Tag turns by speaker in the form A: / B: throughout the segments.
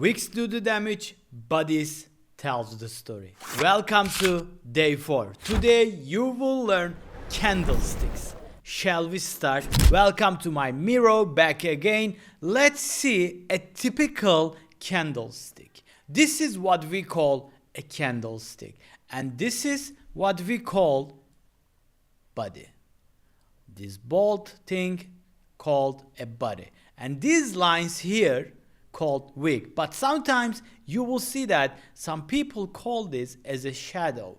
A: Wicks do the damage, bodies tells the story. Welcome to day 4. Today you will learn candlesticks. Shall we start? Welcome to my mirror back again. Let's see a typical candlestick. This is what we call a candlestick, and this is what we call body. This bold thing called a body, and these lines here called wick. But sometimes you will see that some people call this as a shadow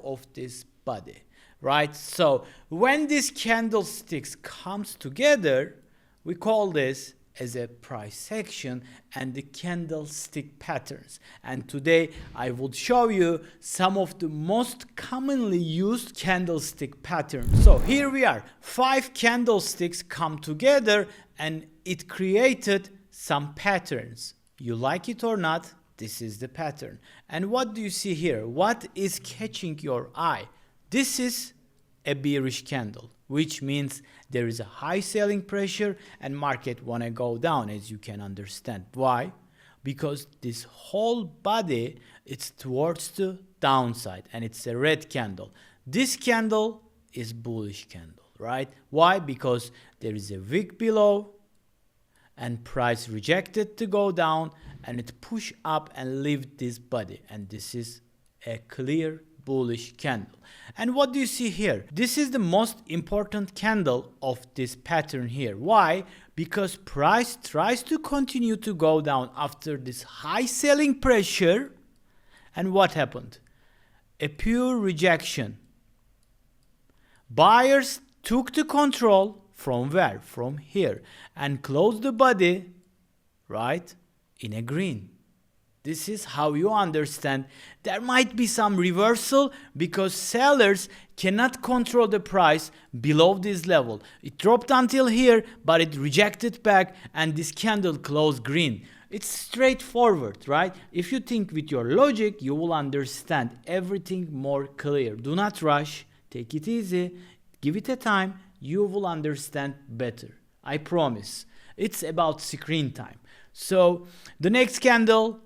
A: of this body, right? So when these candlesticks comes together, we call this as a price section and the candlestick patterns. And today I will show you some of the most commonly used candlestick patterns. So here we are, 5 candlesticks come together and it created some patterns. You like it or not, this is the pattern. And what do you see here? What is catching your eye? This is a bearish candle, which means there is a high selling pressure and market wanna go down, as you can understand. Why? Because this whole body, it's towards the downside and it's a red candle. This candle is bullish candle, right? Why? Because there is a wick below and price rejected to go down and it push up and leave this body, and this is a clear bullish candle. And what do you see here? This is the most important candle of this pattern here. Why? Because price tries to continue to go down after this high selling pressure, and what happened? A pure rejection. Buyers took the control from where? From here, and closed the body, right, in a green. This is how you understand there might be some reversal because sellers cannot control the price below this level. It dropped until here, but it rejected back and this candle closed green. It's straightforward, right? If you think with your logic, you will understand everything more clear. Do not rush, take it easy, give it a time, you will understand better. I promise. It's about screen time. So the next candle,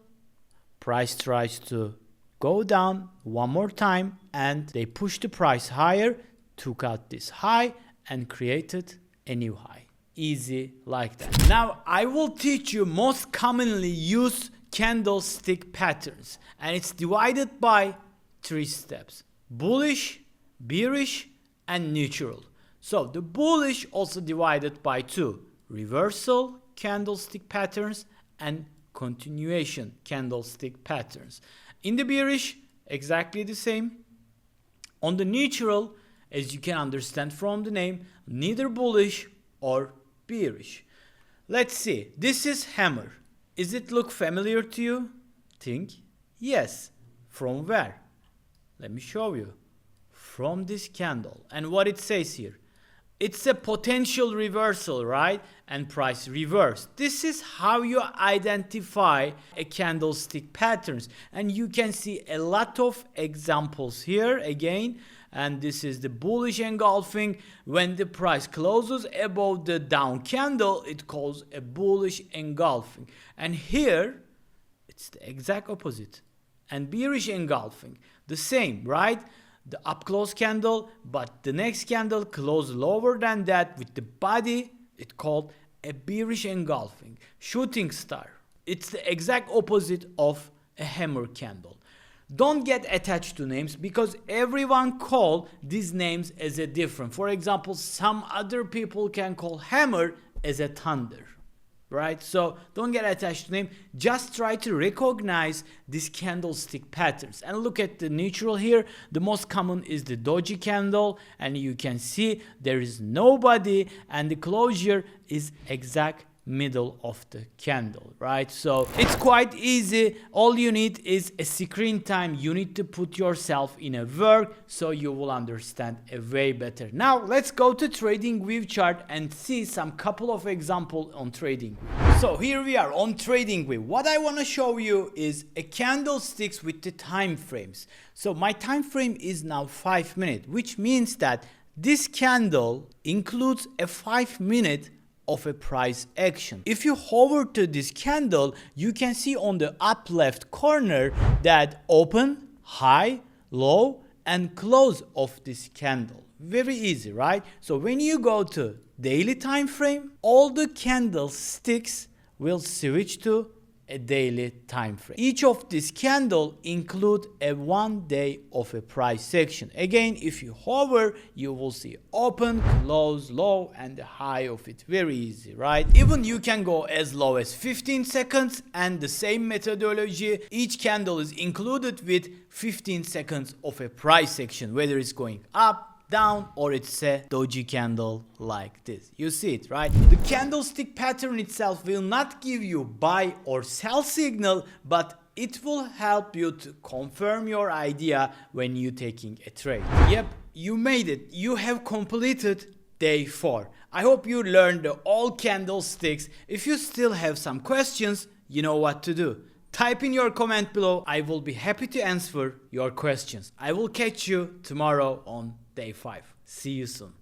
A: price tries to go down one more time and they push the price higher, took out this high and created a new high. Easy like that. Now I will teach you most commonly used candlestick patterns, and it's divided by 3 steps: bullish, bearish and neutral. So the bullish also divided by 2: reversal candlestick patterns and continuation candlestick patterns. In the bearish, exactly the same. On the neutral, as you can understand from the name, neither bullish or bearish. Let's see, this is hammer. Is it look familiar to you? Think yes. From where? Let me show you. From this candle. And what it says here, it's a potential reversal, right? And price reversed. This is how you identify a candlestick patterns. And you can see a lot of examples here again. And this is the bullish engulfing. When the price closes above the down candle, it calls a bullish engulfing. And here, it's the exact opposite. And bearish engulfing, the same, right? The up close candle, but the next candle closed lower than that with the body, it called a bearish engulfing. Shooting star, it's the exact opposite of a hammer candle. Don't get attached to names because everyone call these names as a different. For example, some other people can call hammer as a thunder, right? So don't get attached to name. Just try to recognize these candlestick patterns and look at the neutral here. The most common is the doji candle, and you can see there is nobody and the closure is exact middle of the candle, right? So it's quite easy. All you need is a screen time. You need to put yourself in a work so you will understand a way better. Now let's go to trading view chart and see some couple of examples on trading. So here we are on trading view. What I want to show you is a candlesticks with the time frames. So my time frame is now 5 minutes, which means that this candle includes a 5 minute of a price action. If you hover to this candle, you can see on the up left corner that open, high, low, and close of this candle. Very easy, right? So when you go to daily time frame, all the candlesticks will switch to a daily time frame. Each of this candle include a 1 day of a price section. Again, if you hover, you will see open, close, low, and the high of it. Very easy, right? Even you can go as low as 15 seconds, and the same methodology, each candle is included with 15 seconds of a price section, whether it's going up, down, or it's a doji candle like this. You see it, right? The candlestick pattern itself will not give you buy or sell signal, but it will help you to confirm your idea when you're taking a trade. Yep, you made it. You have completed day 4. I hope you learned all candlesticks. If you still have some questions, you know what to do. Type in your comment below. I will be happy to answer your questions. I will catch you tomorrow on day 5. See you soon.